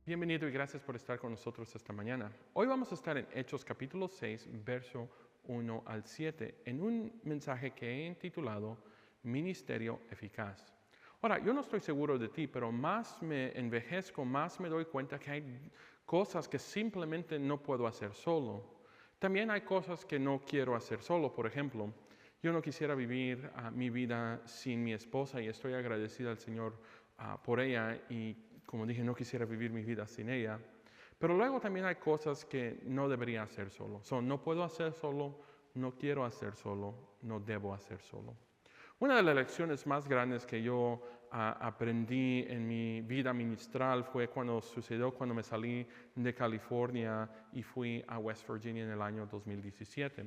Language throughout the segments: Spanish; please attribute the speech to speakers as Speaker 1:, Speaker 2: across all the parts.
Speaker 1: Bienvenido y gracias por estar con nosotros esta mañana. Hoy vamos a estar en Hechos capítulo 6, verso 1 al 7, en un mensaje que he intitulado Ministerio Eficaz. Ahora, yo no estoy seguro de ti, pero más me envejezco, más me doy cuenta que hay cosas que simplemente no puedo hacer solo. También hay cosas que no quiero hacer solo. Por ejemplo, yo no quisiera vivir mi vida sin mi esposa y estoy agradecido al Señor por ella y como dije, no quisiera vivir mi vida sin ella. Pero luego también hay cosas que no debería hacer solo. No puedo hacer solo, no quiero hacer solo, no debo hacer solo. Una de las lecciones más grandes que yo aprendí en mi vida ministral fue cuando me salí de California y fui a West Virginia en el año 2017.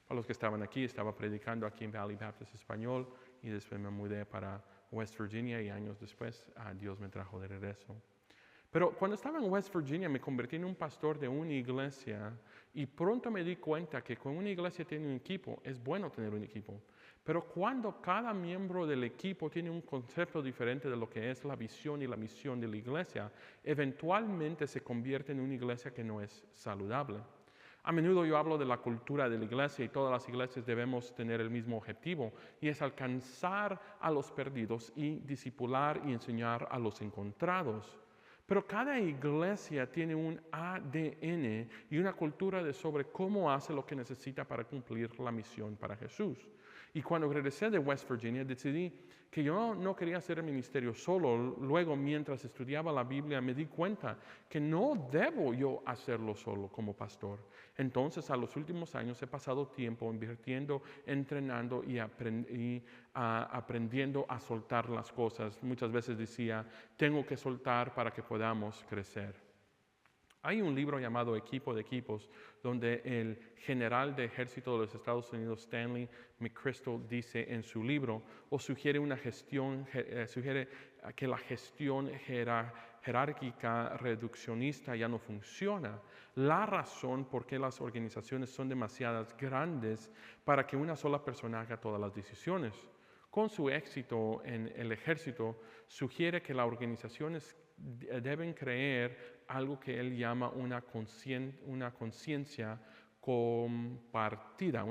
Speaker 1: Para los que estaban aquí, estaba predicando aquí en Valley Baptist Español y después me mudé para West Virginia y años después Dios me trajo de regreso. Pero cuando estaba en West Virginia me convertí en un pastor de una iglesia y pronto me di cuenta que cuando una iglesia tiene un equipo, es bueno tener un equipo. Pero cuando cada miembro del equipo tiene un concepto diferente de lo que es la visión y la misión de la iglesia, eventualmente se convierte en una iglesia que no es saludable. A menudo yo hablo de la cultura de la iglesia y todas las iglesias debemos tener el mismo objetivo y es alcanzar a los perdidos y discipular y enseñar a los encontrados. Pero cada iglesia tiene un ADN y una cultura sobre cómo hace lo que necesita para cumplir la misión para Jesús. Y cuando regresé de West Virginia decidí que yo no quería hacer el ministerio solo. Luego, mientras estudiaba la Biblia, me di cuenta que no debo yo hacerlo solo como pastor. Entonces, a los últimos años he pasado tiempo invirtiendo, entrenando y aprendiendo a soltar las cosas. Muchas veces decía, tengo que soltar para que podamos crecer. Hay un libro llamado Equipo de Equipos, donde el general de ejército de los Estados Unidos, Stanley McChrystal, dice en su libro, o sugiere que la gestión jerárquica reduccionista ya no funciona. La razón por qué las organizaciones son demasiadas grandes para que una sola persona haga todas las decisiones. Con su éxito en el ejército, sugiere que las organizaciones deben creer algo que él llama una conciencia compartida.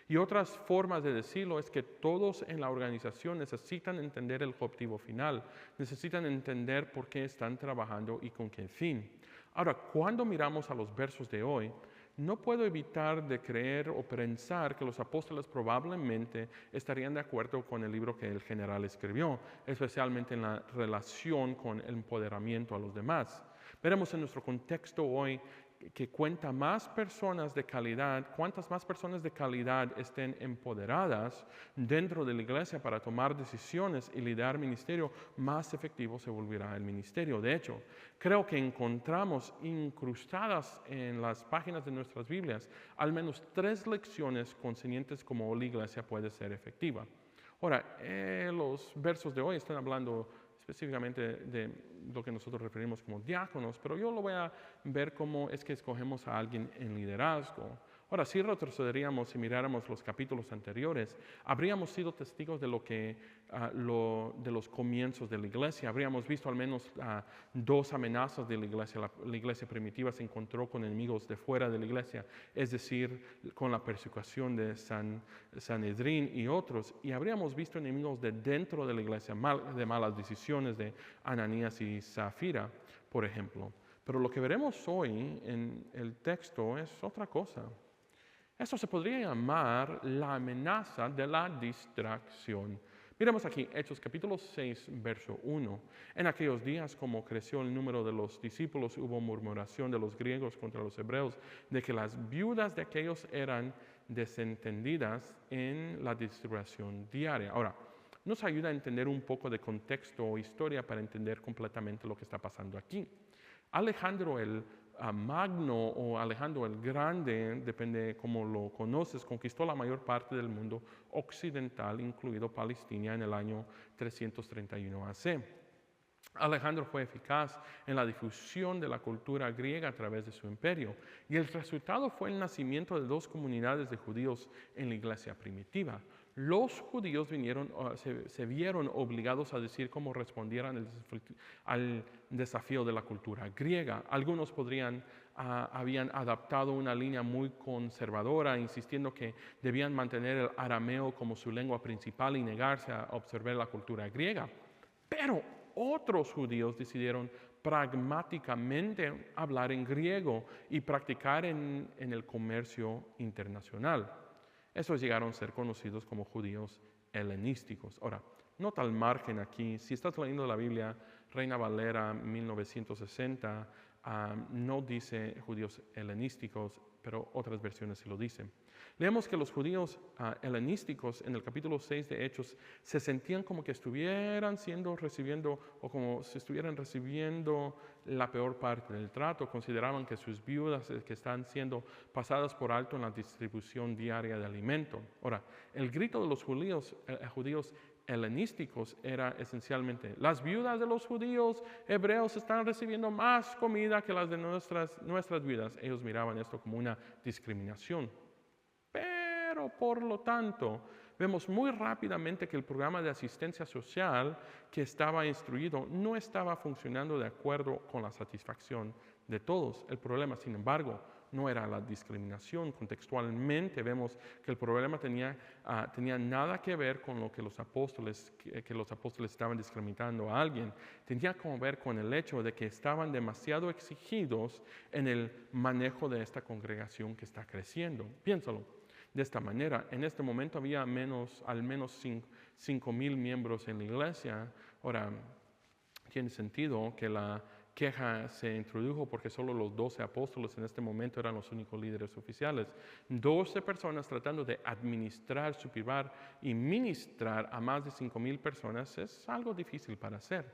Speaker 1: Y otras formas de decirlo es que todos en la organización necesitan entender el objetivo final, necesitan entender por qué están trabajando y con qué fin. Ahora, cuando miramos a los versos de hoy, no puedo evitar de creer o pensar que los apóstoles probablemente estarían de acuerdo con el libro que el general escribió, especialmente en la relación con el empoderamiento a los demás. Veremos en nuestro contexto hoy que cuantas más personas de calidad estén empoderadas dentro de la iglesia para tomar decisiones y liderar ministerio, más efectivo se volverá el ministerio. De hecho, creo que encontramos incrustadas en las páginas de nuestras Biblias al menos 3 lecciones concernientes cómo la iglesia puede ser efectiva. Ahora, los versos de hoy están hablando específicamente de lo que nosotros referimos como diáconos, pero yo lo voy a ver cómo es que escogemos a alguien en liderazgo. Ahora, si retrocederíamos y miráramos los capítulos anteriores, habríamos sido testigos de de los comienzos de la iglesia. Habríamos visto al menos 2 amenazas de la iglesia. La iglesia primitiva se encontró con enemigos de fuera de la iglesia, es decir, con la persecución de Sanedrín y otros. Y habríamos visto enemigos de dentro de la iglesia, de malas decisiones de Ananías y Zafira, por ejemplo. Pero lo que veremos hoy en el texto es otra cosa. Eso se podría llamar la amenaza de la distracción. Miremos aquí Hechos capítulo 6, verso 1. En aquellos días, como creció el número de los discípulos, hubo murmuración de los griegos contra los hebreos, de que las viudas de aquellos eran desentendidas en la distribución diaria. Ahora, nos ayuda a entender un poco de contexto o historia para entender completamente lo que está pasando aquí. Alejandro el Magno o Alejandro el Grande, depende cómo lo conoces, conquistó la mayor parte del mundo occidental, incluido Palestina, en el año 331 AC. Alejandro fue eficaz en la difusión de la cultura griega a través de su imperio, y el resultado fue el nacimiento de 2 comunidades de judíos en la iglesia primitiva. Los judíos se vieron obligados a decir cómo respondieran al desafío de la cultura griega. Algunos habían adaptado una línea muy conservadora, insistiendo que debían mantener el arameo como su lengua principal y negarse a observar la cultura griega. Pero otros judíos decidieron pragmáticamente hablar en griego y practicar en el comercio internacional. Esos llegaron a ser conocidos como judíos helenísticos. Ahora, nota al margen aquí, si estás leyendo la Biblia, Reina Valera 1960, no dice judíos helenísticos, pero otras versiones sí lo dicen. Leemos que los judíos helenísticos en el capítulo 6 de Hechos se sentían como que estuvieran recibiendo o como si estuvieran recibiendo la peor parte del trato. Consideraban que sus viudas que están siendo pasadas por alto en la distribución diaria de alimento. Ahora, el grito de los judíos helenísticos era esencialmente: las viudas de los judíos hebreos están recibiendo más comida que las de nuestras viudas. Ellos miraban esto como una discriminación. Pero, por lo tanto, vemos muy rápidamente que el programa de asistencia social que estaba instruido no estaba funcionando de acuerdo con la satisfacción de todos. El problema, sin embargo, no era la discriminación. Contextualmente vemos que el problema tenía nada que ver con lo que los apóstoles estaban discriminando a alguien. Tenía que ver con el hecho de que estaban demasiado exigidos en el manejo de esta congregación que está creciendo. Piénsalo. De esta manera, en este momento había al menos 5,000 miembros en la iglesia. Ahora, tiene sentido que la queja se introdujo porque solo los 12 apóstoles en este momento eran los únicos líderes oficiales. 12 personas tratando de administrar, supervisar y ministrar a más de 5,000 personas es algo difícil para hacer.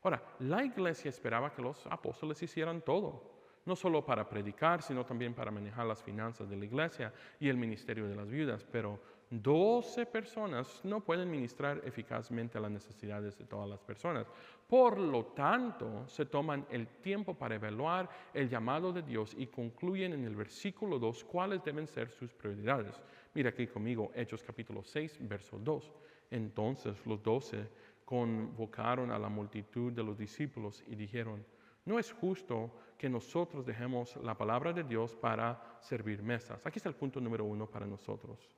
Speaker 1: Ahora, la iglesia esperaba que los apóstoles hicieran todo. No solo para predicar, sino también para manejar las finanzas de la iglesia y el ministerio de las viudas. Pero 12 personas no pueden ministrar eficazmente a las necesidades de todas las personas. Por lo tanto, se toman el tiempo para evaluar el llamado de Dios y concluyen en el versículo 2 cuáles deben ser sus prioridades. Mira aquí conmigo, Hechos capítulo 6, verso 2. Entonces los 12 convocaron a la multitud de los discípulos y dijeron: no es justo que nosotros dejemos la palabra de Dios para servir mesas. Aquí está el punto número 1 para nosotros.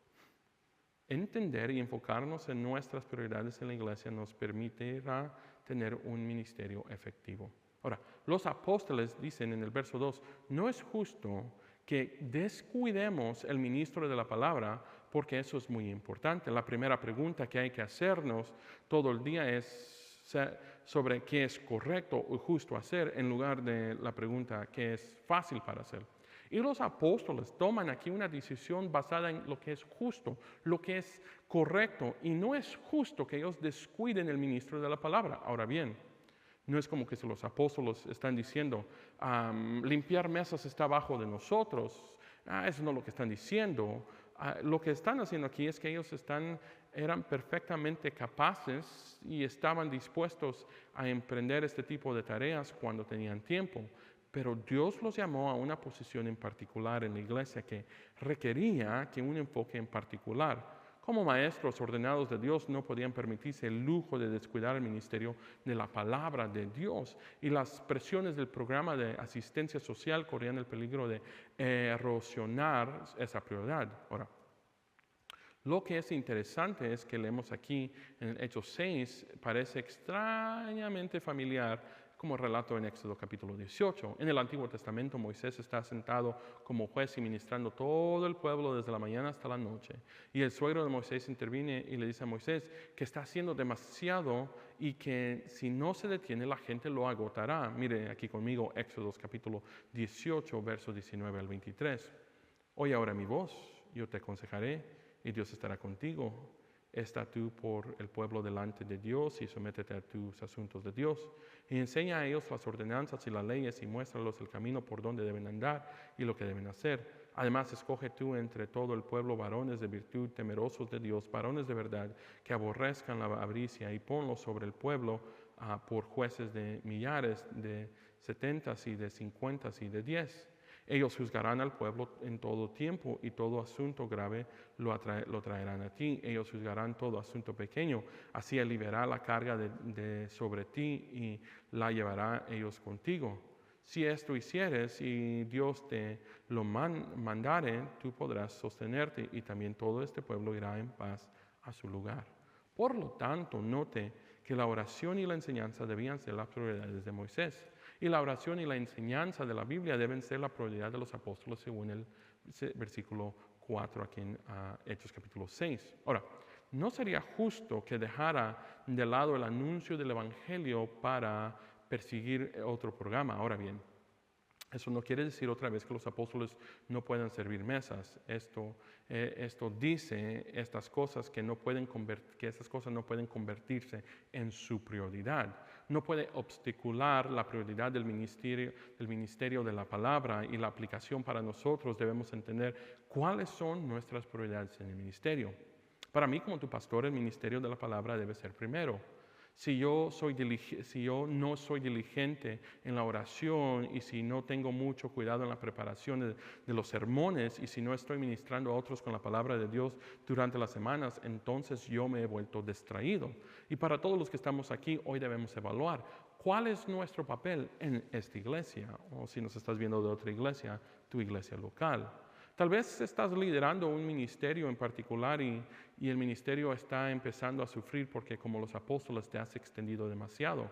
Speaker 1: Entender y enfocarnos en nuestras prioridades en la iglesia nos permitirá tener un ministerio efectivo. Ahora, los apóstoles dicen en el verso 2, no es justo que descuidemos el ministro de la palabra porque eso es muy importante. La primera pregunta que hay que hacernos todo el día es sobre qué es correcto o justo hacer en lugar de la pregunta qué es fácil para hacer. Y los apóstoles toman aquí una decisión basada en lo que es justo, lo que es correcto, y no es justo que ellos descuiden el ministro de la palabra. Ahora bien, no es como que si los apóstoles están diciendo, limpiar mesas está abajo de nosotros. Eso no es lo que están diciendo. Lo que están haciendo aquí es que ellos eran perfectamente capaces y estaban dispuestos a emprender este tipo de tareas cuando tenían tiempo. Pero Dios los llamó a una posición en particular en la iglesia que requería que un enfoque en particular. Como maestros ordenados de Dios no podían permitirse el lujo de descuidar el ministerio de la palabra de Dios, y las presiones del programa de asistencia social corrían el peligro de erosionar esa prioridad. Ahora, lo que es interesante es que leemos aquí en Hechos 6, parece extrañamente familiar como relato en Éxodo capítulo 18. En el Antiguo Testamento Moisés está sentado como juez y ministrando todo el pueblo desde la mañana hasta la noche. Y el suegro de Moisés interviene y le dice a Moisés que está haciendo demasiado y que si no se detiene la gente lo agotará. Mire aquí conmigo Éxodo capítulo 18, versos 19 al 23. Oye ahora mi voz, yo te aconsejaré y Dios estará contigo. Está tú por el pueblo delante de Dios y sométete a tus asuntos de Dios. Y enseña a ellos las ordenanzas y las leyes y muéstralos el camino por donde deben andar y lo que deben hacer. Además, escoge tú entre todo el pueblo varones de virtud, temerosos de Dios, varones de verdad, que aborrezcan la avaricia, y ponlos sobre el pueblo por jueces de millares, de 70 y de 50 y de 10. Ellos juzgarán al pueblo en todo tiempo y todo asunto grave lo traerán a ti. Ellos juzgarán todo asunto pequeño. Así aliviará la carga sobre ti y la llevará ellos contigo. Si esto hicieres y Dios te lo mandare, tú podrás sostenerte y también todo este pueblo irá en paz a su lugar. Por lo tanto, note que la oración y la enseñanza debían ser las prioridades de Moisés. Y la oración y la enseñanza de la Biblia deben ser la prioridad de los apóstoles según el versículo 4 aquí en Hechos capítulo 6. Ahora, no sería justo que dejara de lado el anuncio del Evangelio para perseguir otro programa. Ahora bien, eso no quiere decir otra vez que los apóstoles no puedan servir mesas. Esto dice estas cosas que estas cosas no pueden convertirse en su prioridad. No puede obstacular la prioridad del ministerio de la palabra y la aplicación para nosotros. Debemos entender cuáles son nuestras prioridades en el ministerio. Para mí, como tu pastor, el ministerio de la palabra debe ser primero. Si yo no soy diligente en la oración y si no tengo mucho cuidado en la preparación de los sermones y si no estoy ministrando a otros con la palabra de Dios durante las semanas, entonces yo me he vuelto distraído. Y para todos los que estamos aquí, hoy debemos evaluar cuál es nuestro papel en esta iglesia, o si nos estás viendo de otra iglesia, tu iglesia local. Tal vez estás liderando un ministerio en particular y el ministerio está empezando a sufrir porque como los apóstoles te has extendido demasiado.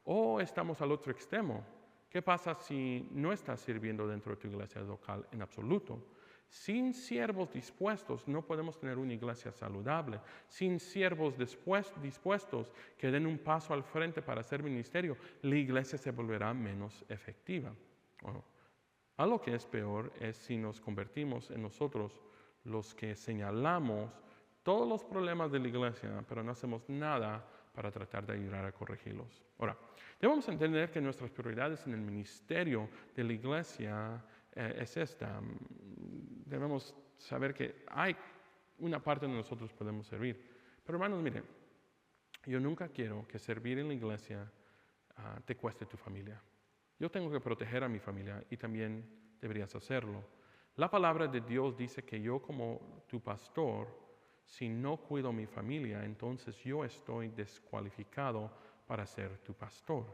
Speaker 1: O estamos al otro extremo. ¿Qué pasa si no estás sirviendo dentro de tu iglesia local en absoluto? Sin siervos dispuestos no podemos tener una iglesia saludable. Sin siervos dispuestos que den un paso al frente para hacer ministerio, la iglesia se volverá menos efectiva. A lo que es peor es si nos convertimos en nosotros los que señalamos todos los problemas de la iglesia, pero no hacemos nada para tratar de ayudar a corregirlos. Ahora, debemos entender que nuestras prioridades en el ministerio de la iglesia es esta. Debemos saber que hay una parte donde nosotros podemos servir. Pero hermanos, miren, yo nunca quiero que servir en la iglesia te cueste tu familia. Yo tengo que proteger a mi familia y también deberías hacerlo. La palabra de Dios dice que yo como tu pastor, si no cuido a mi familia, entonces yo estoy descualificado para ser tu pastor.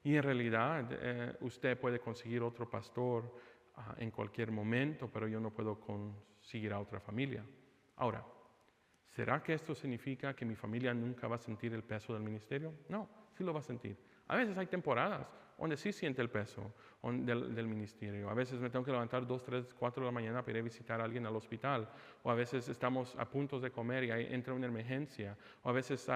Speaker 1: Y en realidad usted puede conseguir otro pastor en cualquier momento, pero yo no puedo conseguir a otra familia. Ahora, ¿será que esto significa que mi familia nunca va a sentir el peso del ministerio? No, sí lo va a sentir. A veces hay temporadas donde sí siente el peso del ministerio. A veces me tengo que levantar 2, 3, 4 de la mañana para ir a visitar a alguien al hospital. O a veces estamos a punto de comer y entra una emergencia. O a veces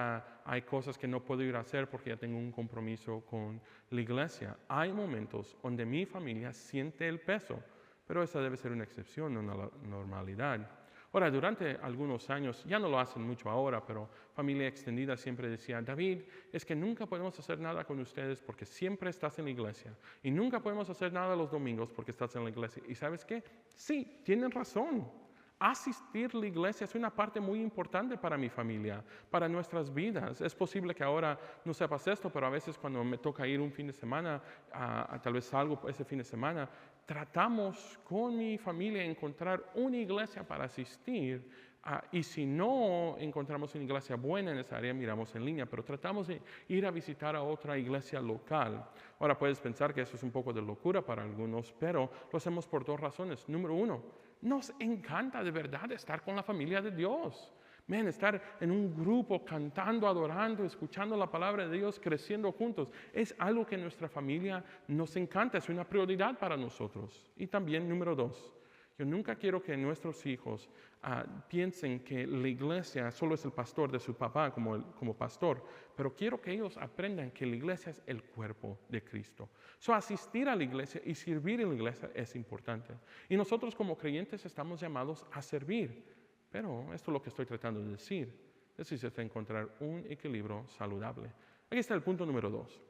Speaker 1: hay cosas que no puedo ir a hacer porque ya tengo un compromiso con la iglesia. Hay momentos donde mi familia siente el peso, pero esa debe ser una excepción, no una normalidad. Ahora, durante algunos años, ya no lo hacen mucho ahora, pero familia extendida siempre decía, David, es que nunca podemos hacer nada con ustedes porque siempre estás en la iglesia. Y nunca podemos hacer nada los domingos porque estás en la iglesia. ¿Y sabes qué? Sí, tienen razón. Asistir a la iglesia es una parte muy importante para mi familia, para nuestras vidas. Es posible que ahora no sepas esto, pero a veces cuando me toca ir un fin de semana, tal vez salgo ese fin de semana, tratamos con mi familia encontrar una iglesia para asistir y si no encontramos una iglesia buena en esa área, miramos en línea, pero tratamos de ir a visitar a otra iglesia local. Ahora puedes pensar que eso es un poco de locura para algunos, pero lo hacemos por 2 razones. Número 1, nos encanta de verdad estar con la familia de Dios. Estar en un grupo cantando, adorando, escuchando la palabra de Dios, creciendo juntos, es algo que en nuestra familia nos encanta, es una prioridad para nosotros. Y también, número 2, yo nunca quiero que nuestros hijos piensen que la iglesia solo es el pastor de su papá como pastor, pero quiero que ellos aprendan que la iglesia es el cuerpo de Cristo. Asistir a la iglesia y servir en la iglesia es importante. Y nosotros como creyentes estamos llamados a servir. Pero esto es lo que estoy tratando de decir. Necesita encontrar un equilibrio saludable. Aquí está el punto número 2.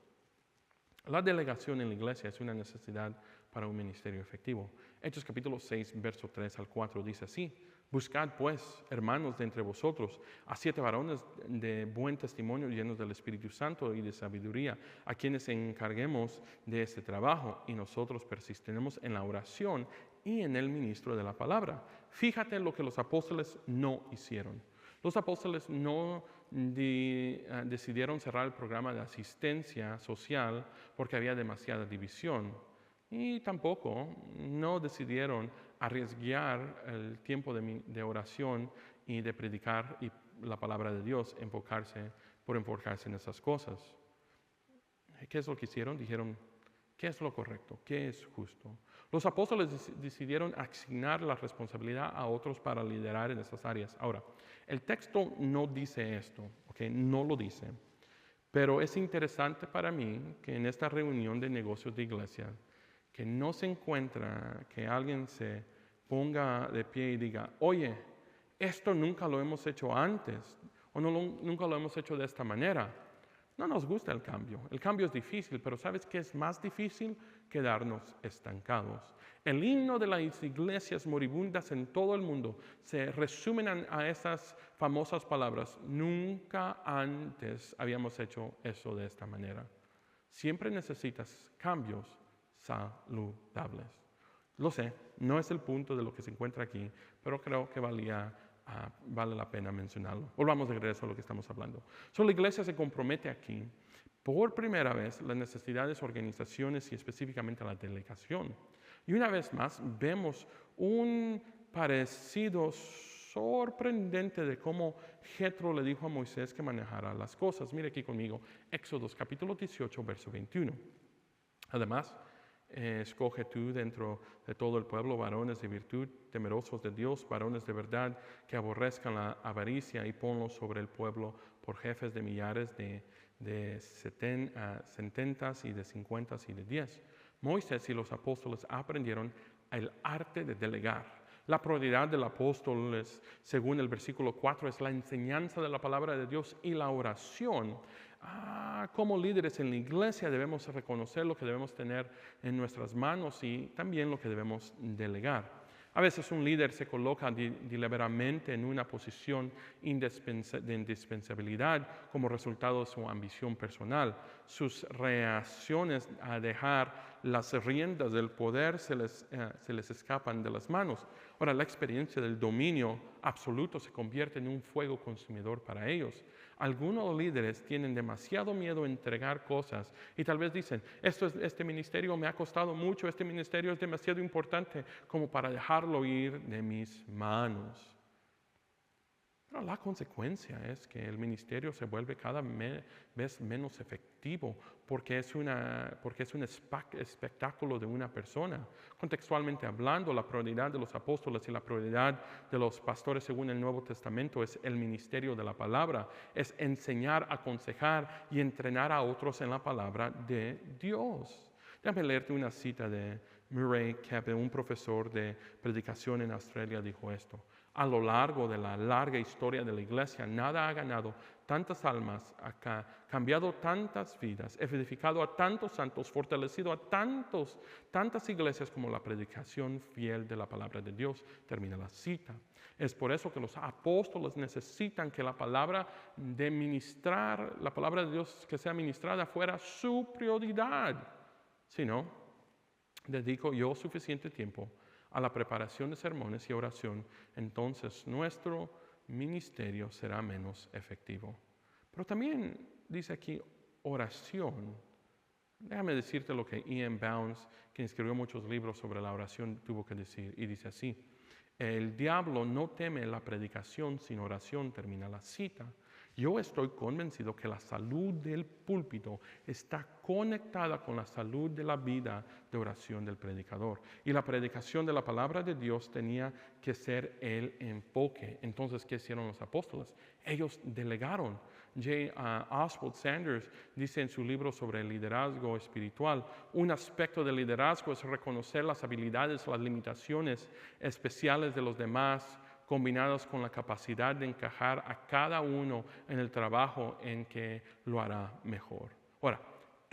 Speaker 1: La delegación en la iglesia es una necesidad para un ministerio efectivo. Hechos capítulo 6, verso 3 al 4 dice así. Buscad pues, hermanos, de entre vosotros, a 7 varones de buen testimonio, llenos del Espíritu Santo y de sabiduría, a quienes encarguemos de este trabajo, y nosotros persistiremos en la oración y en el ministro de la palabra. Fíjate en lo que los apóstoles no hicieron. Los apóstoles no decidieron cerrar el programa de asistencia social porque había demasiada división. Y tampoco no decidieron arriesgar el tiempo de oración y de predicar y la palabra de Dios, enfocarse en esas cosas. ¿Qué es lo que hicieron? Dijeron, ¿qué es lo correcto? ¿Qué es justo? Los apóstoles decidieron asignar la responsabilidad a otros para liderar en esas áreas. Ahora, el texto no dice esto, ¿okay? No lo dice. Pero es interesante para mí que en esta reunión de negocios de iglesia, que no se encuentra que alguien se ponga de pie y diga, oye, esto nunca lo hemos hecho antes, o nunca lo hemos hecho de esta manera. No nos gusta el cambio. El cambio es difícil, pero ¿sabes qué es más difícil? Quedarnos estancados. El himno de las iglesias moribundas en todo el mundo se resumen a esas famosas palabras. Nunca antes habíamos hecho eso de esta manera. Siempre necesitas cambios saludables. Lo sé, no es el punto de lo que se encuentra aquí, pero creo que vale la pena mencionarlo. Volvamos de regreso a lo que estamos hablando. La iglesia se compromete aquí, por primera vez, las necesidades, organizaciones y específicamente la delegación. Y una vez más, vemos un parecido sorprendente de cómo Jetro le dijo a Moisés que manejara las cosas. Mire aquí conmigo, Éxodos capítulo 18, verso 21. Además, escoge tú dentro de todo el pueblo varones de virtud, temerosos de Dios, varones de verdad, que aborrezcan la avaricia, y ponlos sobre el pueblo por jefes de millares, de 70 y de 50 y de 10. Moisés y los apóstoles aprendieron el arte de delegar. La prioridad del apóstol, según el versículo 4, es la enseñanza de la palabra de Dios y la oración. Como líderes en la iglesia debemos reconocer lo que debemos tener en nuestras manos y también lo que debemos delegar. A veces un líder se coloca deliberadamente en una posición de indispensabilidad como resultado de su ambición personal. Sus reacciones a dejar las riendas del poder se les escapan de las manos. Ahora, la experiencia del dominio absoluto se convierte en un fuego consumidor para ellos. Algunos líderes tienen demasiado miedo a entregar cosas y tal vez dicen, este ministerio me ha costado mucho, este ministerio es demasiado importante como para dejarlo ir de mis manos. Pero la consecuencia es que el ministerio se vuelve cada vez menos efectivo porque es un espectáculo de una persona. Contextualmente hablando, la prioridad de los apóstoles y la prioridad de los pastores según el Nuevo Testamento es el ministerio de la palabra, es enseñar, aconsejar y entrenar a otros en la palabra de Dios. Déjame leerte una cita de Murray Keppe, un profesor de predicación en Australia, dijo esto. A lo largo de la larga historia de la iglesia, nada ha ganado tantas almas, ha cambiado tantas vidas, edificado a tantos santos, fortalecido a tantas iglesias como la predicación fiel de la palabra de Dios. Termina la cita. Es por eso que los apóstoles necesitan que la palabra de Dios que sea ministrada fuera su prioridad. Si no, dedico yo suficiente tiempo a la preparación de sermones y oración, entonces nuestro ministerio será menos efectivo. Pero también dice aquí oración. Déjame decirte lo que Ian Bounds, que escribió muchos libros sobre la oración, tuvo que decir. Y dice así, el diablo no teme la predicación, sin oración termina la cita. Yo estoy convencido que la salud del púlpito está conectada con la salud de la vida de oración del predicador. Y la predicación de la palabra de Dios tenía que ser el enfoque. Entonces, ¿qué hicieron los apóstoles? Ellos delegaron. Oswald Sanders dice en su libro sobre el liderazgo espiritual, un aspecto del liderazgo es reconocer las habilidades, las limitaciones especiales de los demás, combinados con la capacidad de encajar a cada uno en el trabajo en que lo hará mejor. Ahora,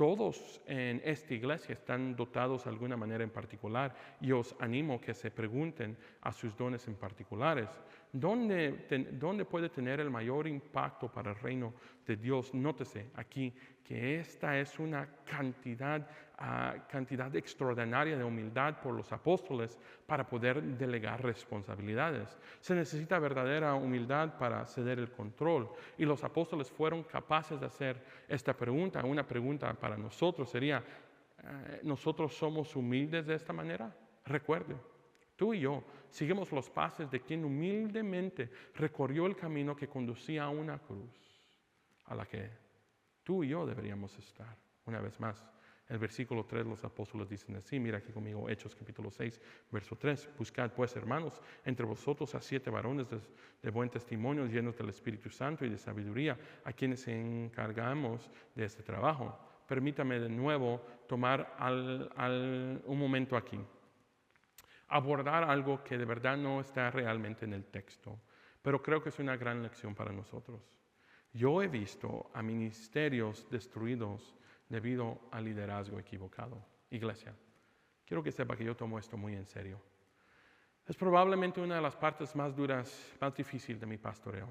Speaker 1: todos en esta iglesia están dotados de alguna manera en particular y os animo que se pregunten a sus dones en particulares. ¿Dónde puede tener el mayor impacto para el reino de Dios? Nótese aquí que esta es una cantidad extraordinaria de humildad por los apóstoles para poder delegar responsabilidades. Se necesita verdadera humildad para ceder el control. Y los apóstoles fueron capaces de hacer esta pregunta. Una pregunta para nosotros sería, ¿nosotros somos humildes de esta manera? Recuerde, tú y yo seguimos los pasos de quien humildemente recorrió el camino que conducía a una cruz, a la que tú y yo deberíamos estar. Una vez más, el versículo 3, los apóstoles dicen así, mira aquí conmigo, Hechos capítulo 6, verso 3. Buscad pues, hermanos, entre vosotros a 7 varones de buen testimonio, llenos del Espíritu Santo y de sabiduría, a quienes encargamos de este trabajo. Permítame de nuevo tomar un momento aquí. Abordar algo que de verdad no está realmente en el texto, pero creo que es una gran lección para nosotros. Yo he visto a ministerios destruidos debido al liderazgo equivocado. Iglesia, quiero que sepa que yo tomo esto muy en serio. Es probablemente una de las partes más duras, más difíciles de mi pastoreo.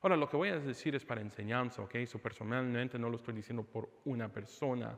Speaker 1: Ahora, lo que voy a decir es para enseñanza, ¿ok? So, personalmente no lo estoy diciendo por una persona,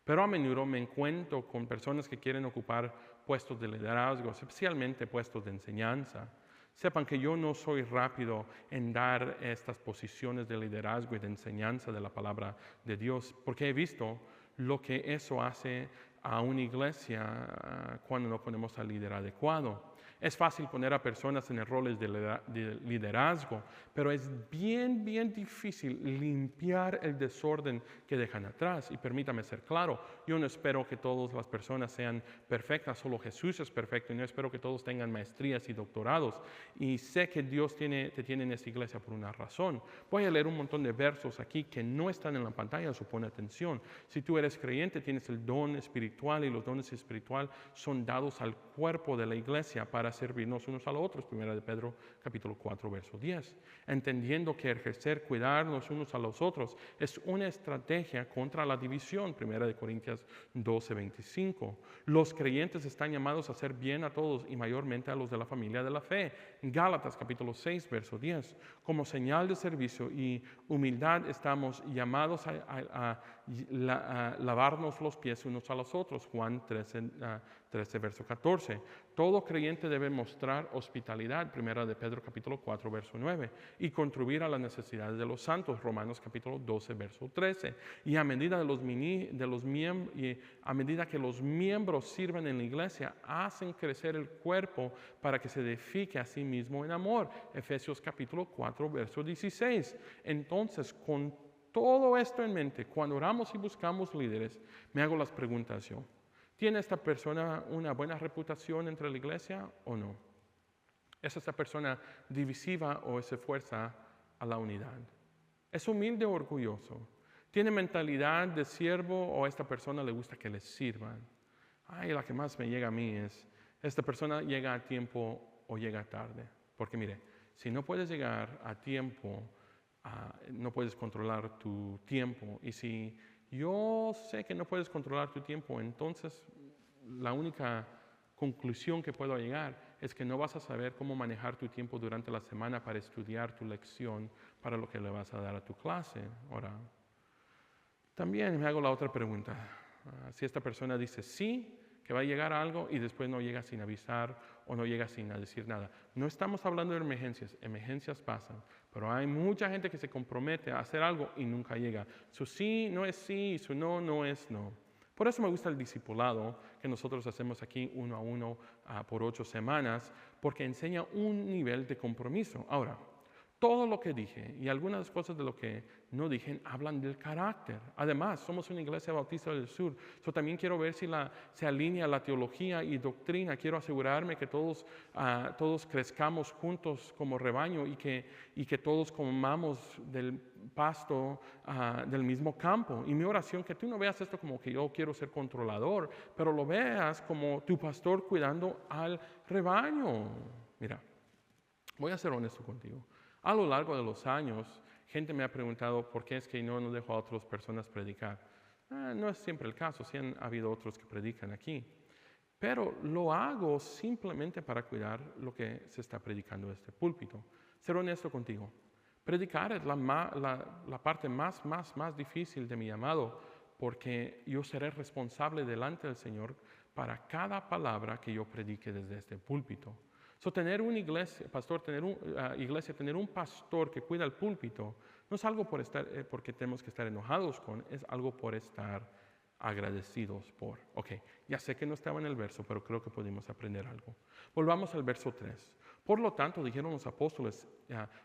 Speaker 1: pero a menudo me encuentro con personas que quieren ocupar puestos de liderazgo, especialmente puestos de enseñanza. Sepan que yo no soy rápido en dar estas posiciones de liderazgo y de enseñanza de la palabra de Dios, porque he visto lo que eso hace a una iglesia cuando no ponemos al líder adecuado. Es fácil poner a personas en roles de liderazgo, pero es bien difícil limpiar el desorden que dejan atrás. Y permítame ser claro, yo no espero que todas las personas sean perfectas, solo Jesús es perfecto, y no espero que todos tengan maestrías y doctorados. Y sé que Dios te tiene en esta iglesia por una razón. Voy a leer un montón de versos aquí que no están en la pantalla, so pon atención. Si tú eres creyente, tienes el don espiritual, y los dones espirituales son dados al cuerpo de la iglesia para servirnos unos a los otros. Primera de Pedro capítulo 4 verso 10. Entendiendo que ejercer cuidarnos unos a los otros es una estrategia contra la división. Primera de Corintios 12 25. Los creyentes están llamados a hacer bien a todos y mayormente a los de la familia de la fe. Gálatas capítulo 6 verso 10. Como señal de servicio y humildad estamos llamados a lavarnos los pies unos a los otros. Juan 13 verso 14. Todo creyente debe mostrar hospitalidad, primera de Pedro capítulo 4 verso 9, y contribuir a las necesidades de los santos, Romanos capítulo 12 verso 13. Y a medida que los miembros sirven en la iglesia, hacen crecer el cuerpo para que se edifique a sí mismo en amor, Efesios capítulo 4 verso 16. Entonces, con todo esto en mente, cuando oramos y buscamos líderes, me hago las preguntas yo. ¿Tiene esta persona una buena reputación entre la iglesia o no? ¿Es esta persona divisiva o se esfuerza a la unidad? ¿Es humilde o orgulloso? ¿Tiene mentalidad de siervo o a esta persona le gusta que le sirvan? Ay, la que más me llega a mí es, ¿esta persona llega a tiempo o llega tarde? Porque mire, si no puedes llegar a tiempo, no puedes controlar tu tiempo. Y si yo sé que no puedes controlar tu tiempo, entonces la única conclusión que puedo llegar es que no vas a saber cómo manejar tu tiempo durante la semana para estudiar tu lección, para lo que le vas a dar a tu clase. Ahora, también me hago la otra pregunta. Si esta persona dice sí, que va a llegar a algo y después no llega sin avisar o no llega sin decir nada. No estamos hablando de emergencias pasan, pero hay mucha gente que se compromete a hacer algo y nunca llega. Su sí no es sí y su no no es no. Por eso me gusta el discipulado que nosotros hacemos aquí 1 a 1 por 8 semanas, porque enseña un nivel de compromiso. Ahora, todo lo que dije y algunas cosas de lo que no dije hablan del carácter. Además, somos una iglesia bautista del sur. Yo también quiero ver si se alinea la teología y doctrina. Quiero asegurarme que todos crezcamos juntos como rebaño y que todos comamos del pasto del mismo campo. Y mi oración, que tú no veas esto como que yo quiero ser controlador, pero lo veas como tu pastor cuidando al rebaño. Mira, voy a ser honesto contigo. A lo largo de los años, gente me ha preguntado por qué es que no dejo a otras personas predicar. No es siempre el caso, sí han habido otros que predican aquí. Pero lo hago simplemente para cuidar lo que se está predicando en este púlpito. Ser honesto contigo. Predicar es la parte más difícil de mi llamado, porque yo seré responsable delante del Señor para cada palabra que yo predique desde este púlpito. Tener una iglesia, tener un pastor que cuida el púlpito, no es algo porque tenemos que estar enojados con, es algo por estar agradecidos por. Ok, ya sé que no estaba en el verso, pero creo que pudimos aprender algo. Volvamos al verso 3. Por lo tanto, dijeron los apóstoles,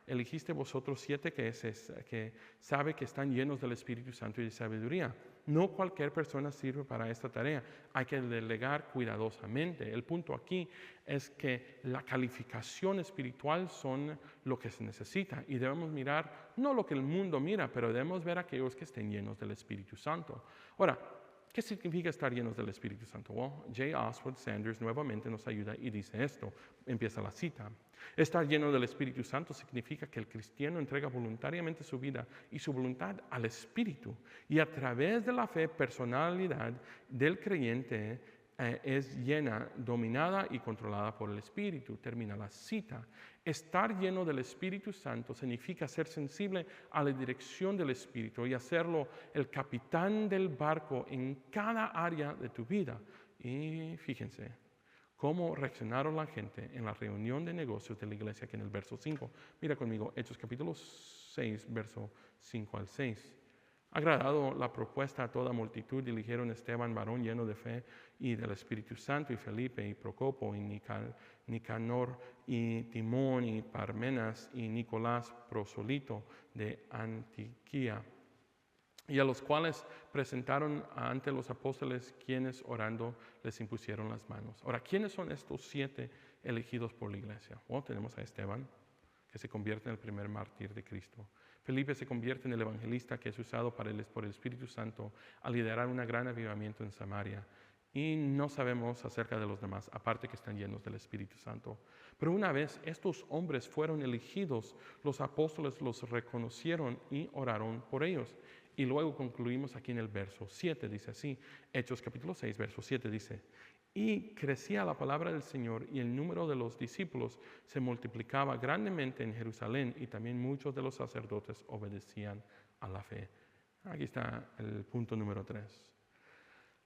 Speaker 1: elegiste vosotros 7 que sabe que están llenos del Espíritu Santo y de sabiduría. No cualquier persona sirve para esta tarea. Hay que delegar cuidadosamente. El punto aquí es que la calificación espiritual son lo que se necesita y debemos mirar no lo que el mundo mira, pero debemos ver a aquellos que estén llenos del Espíritu Santo. Ahora, ¿qué significa estar llenos del Espíritu Santo? J. Oswald Sanders nuevamente nos ayuda y dice esto. Empieza la cita. Estar lleno del Espíritu Santo significa que el cristiano entrega voluntariamente su vida y su voluntad al Espíritu. Y a través de la fe, personalidad del creyente es llena, dominada y controlada por el Espíritu. Termina la cita. Estar lleno del Espíritu Santo significa ser sensible a la dirección del Espíritu y hacerlo el capitán del barco en cada área de tu vida. Y fíjense cómo reaccionaron la gente en la reunión de negocios de la iglesia aquí en el verso 5. Mira conmigo, Hechos capítulo 6, verso 5 al 6. Agradado la propuesta a toda multitud, eligieron Esteban, varón lleno de fe y del Espíritu Santo, y Felipe, y Procopo, y Nicanor, y Timón, y Parmenas, y Nicolás, prosolito de Antioquía, y a los cuales presentaron ante los apóstoles, quienes orando les impusieron las manos. Ahora, ¿quiénes son estos 7 elegidos por la iglesia? Tenemos a Esteban, que se convierte en el primer mártir de Cristo. Felipe se convierte en el evangelista que es usado por el Espíritu Santo a liderar un gran avivamiento en Samaria. Y no sabemos acerca de los demás, aparte que están llenos del Espíritu Santo. Pero una vez estos hombres fueron elegidos, los apóstoles los reconocieron y oraron por ellos. Y luego concluimos aquí en el verso 7, dice así, Hechos capítulo 6, verso 7 dice, y crecía la palabra del Señor y el número de los discípulos se multiplicaba grandemente en Jerusalén y también muchos de los sacerdotes obedecían a la fe. Aquí está el punto número 3.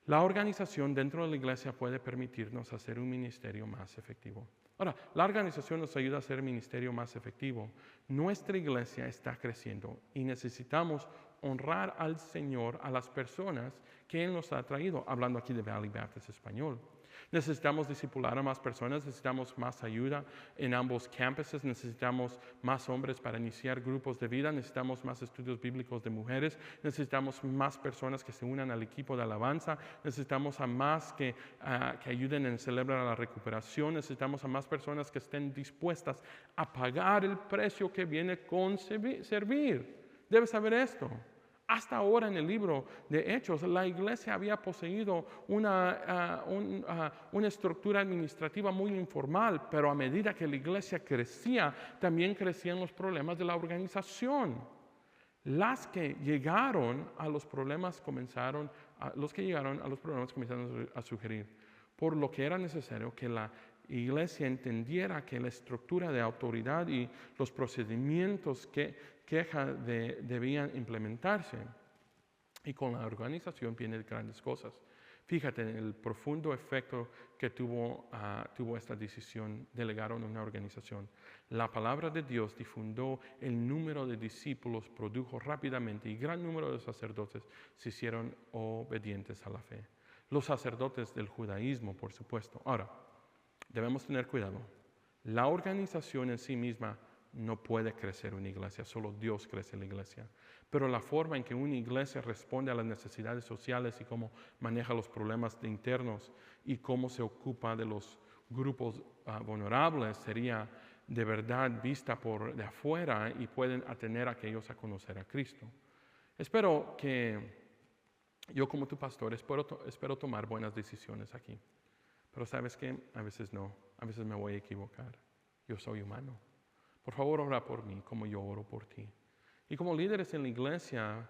Speaker 1: La organización dentro de la iglesia puede permitirnos hacer un ministerio más efectivo. Ahora, la organización nos ayuda a hacer un ministerio más efectivo. Nuestra iglesia está creciendo y necesitamos honrar al Señor, a las personas que Él nos ha traído, hablando aquí de Valley Baptist Español. Necesitamos discipular a más personas, necesitamos más ayuda en ambos campuses, necesitamos más hombres para iniciar grupos de vida, necesitamos más estudios bíblicos de mujeres, necesitamos más personas que se unan al equipo de alabanza, necesitamos a más que ayuden en celebrar la recuperación, necesitamos a más personas que estén dispuestas a pagar el precio que viene con servir. Debes saber esto. Hasta ahora en el libro de Hechos, la iglesia había poseído una estructura administrativa muy informal, pero a medida que la iglesia crecía, también crecían los problemas de la organización. Los que llegaron a los problemas comenzaron a sugerir, por lo que era necesario que la iglesia entendiera que la estructura de autoridad y los procedimientos que debían implementarse. Y con la organización vienen grandes cosas. Fíjate en el profundo efecto que tuvo esta decisión, delegaron una organización. La palabra de Dios difundió, el número de discípulos produjo rápidamente y gran número de sacerdotes se hicieron obedientes a la fe. Los sacerdotes del judaísmo, por supuesto. Ahora, debemos tener cuidado. La organización en sí misma no puede crecer una iglesia, solo Dios crece la iglesia. Pero la forma en que una iglesia responde a las necesidades sociales y cómo maneja los problemas internos y cómo se ocupa de los grupos vulnerables sería de verdad vista por de afuera y pueden atener a aquellos a conocer a Cristo. Espero que yo como tu pastor espero tomar buenas decisiones aquí. Pero sabes que a veces no, a veces me voy a equivocar. Yo soy humano. Por favor, ora por mí como yo oro por ti. Y como líderes en la iglesia,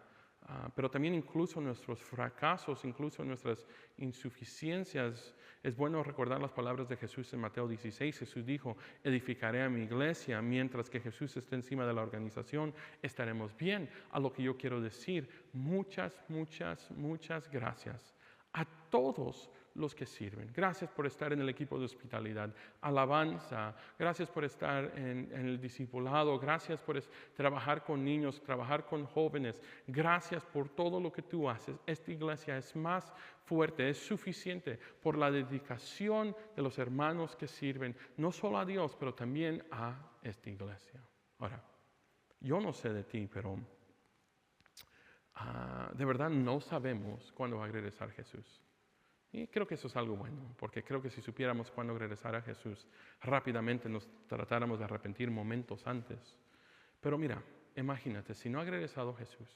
Speaker 1: pero también incluso nuestros fracasos, incluso nuestras insuficiencias. Es bueno recordar las palabras de Jesús en Mateo 16. Jesús dijo, edificaré a mi iglesia. Mientras que Jesús esté encima de la organización, estaremos bien. A lo que yo quiero decir, muchas, muchas, muchas gracias a todos los que sirven. Gracias por estar en el equipo de hospitalidad, alabanza. Gracias por estar en el discipulado. Gracias por trabajar con niños, trabajar con jóvenes. Gracias por todo lo que tú haces. Esta iglesia es más fuerte, es suficiente por la dedicación de los hermanos que sirven, no solo a Dios, pero también a esta iglesia. Ahora, yo no sé de ti, pero de verdad no sabemos cuándo va a regresar Jesús. Y creo que eso es algo bueno, porque creo que si supiéramos cuándo regresar a Jesús, rápidamente nos tratáramos de arrepentir momentos antes. Pero mira, imagínate, si no ha regresado Jesús,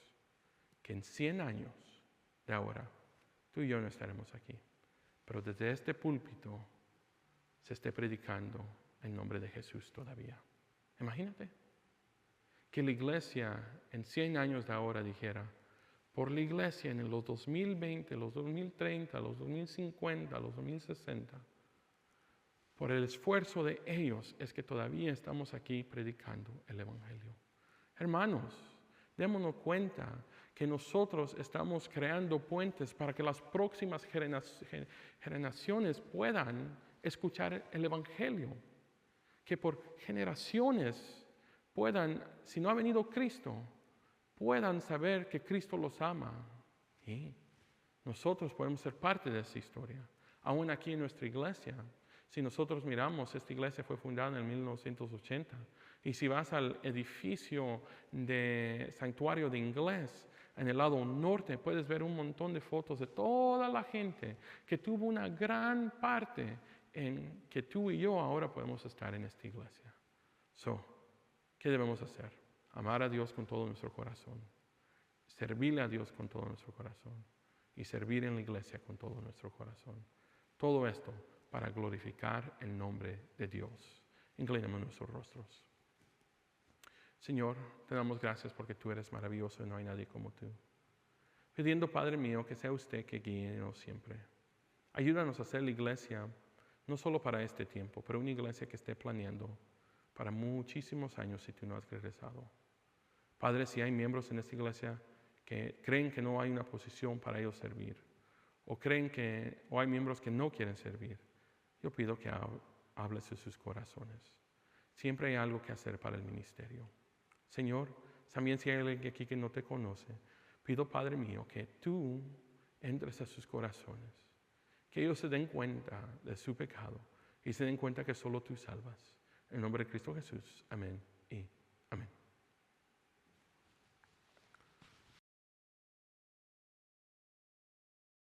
Speaker 1: que en 100 años de ahora, tú y yo no estaremos aquí. Pero desde este púlpito se esté predicando el nombre de Jesús todavía. Imagínate que la iglesia en 100 años de ahora dijera, por la iglesia en los 2020, los 2030, los 2050, los 2060, por el esfuerzo de ellos es que todavía estamos aquí predicando el Evangelio. Hermanos, démonos cuenta que nosotros estamos creando puentes para que las próximas generaciones puedan escuchar el Evangelio. Que por generaciones puedan, si no ha venido Cristo, puedan saber que Cristo los ama. Y nosotros podemos ser parte de esa historia. Aún aquí en nuestra iglesia, si nosotros miramos, esta iglesia fue fundada en 1980. Y si vas al edificio de Santuario de Inglés, en el lado norte, puedes ver un montón de fotos de toda la gente que tuvo una gran parte en que tú y yo ahora podemos estar en esta iglesia. ¿Qué debemos hacer? Amar a Dios con todo nuestro corazón, servirle a Dios con todo nuestro corazón y servir en la iglesia con todo nuestro corazón. Todo esto para glorificar el nombre de Dios. Inclinemos nuestros rostros. Señor, te damos gracias porque tú eres maravilloso y no hay nadie como tú. Pidiendo, Padre mío, que sea usted que guíenos siempre. Ayúdanos a hacer la iglesia, no solo para este tiempo, pero una iglesia que esté planeando para muchísimos años si tú no has regresado. Padre, si hay miembros en esta iglesia que creen que no hay una posición para ellos servir, o hay miembros que no quieren servir, yo pido que hables de sus corazones. Siempre hay algo que hacer para el ministerio. Señor, también si hay alguien aquí que no te conoce, pido, Padre mío, que tú entres a sus corazones, que ellos se den cuenta de su pecado y se den cuenta que solo tú salvas. En el nombre de Cristo Jesús. Amén y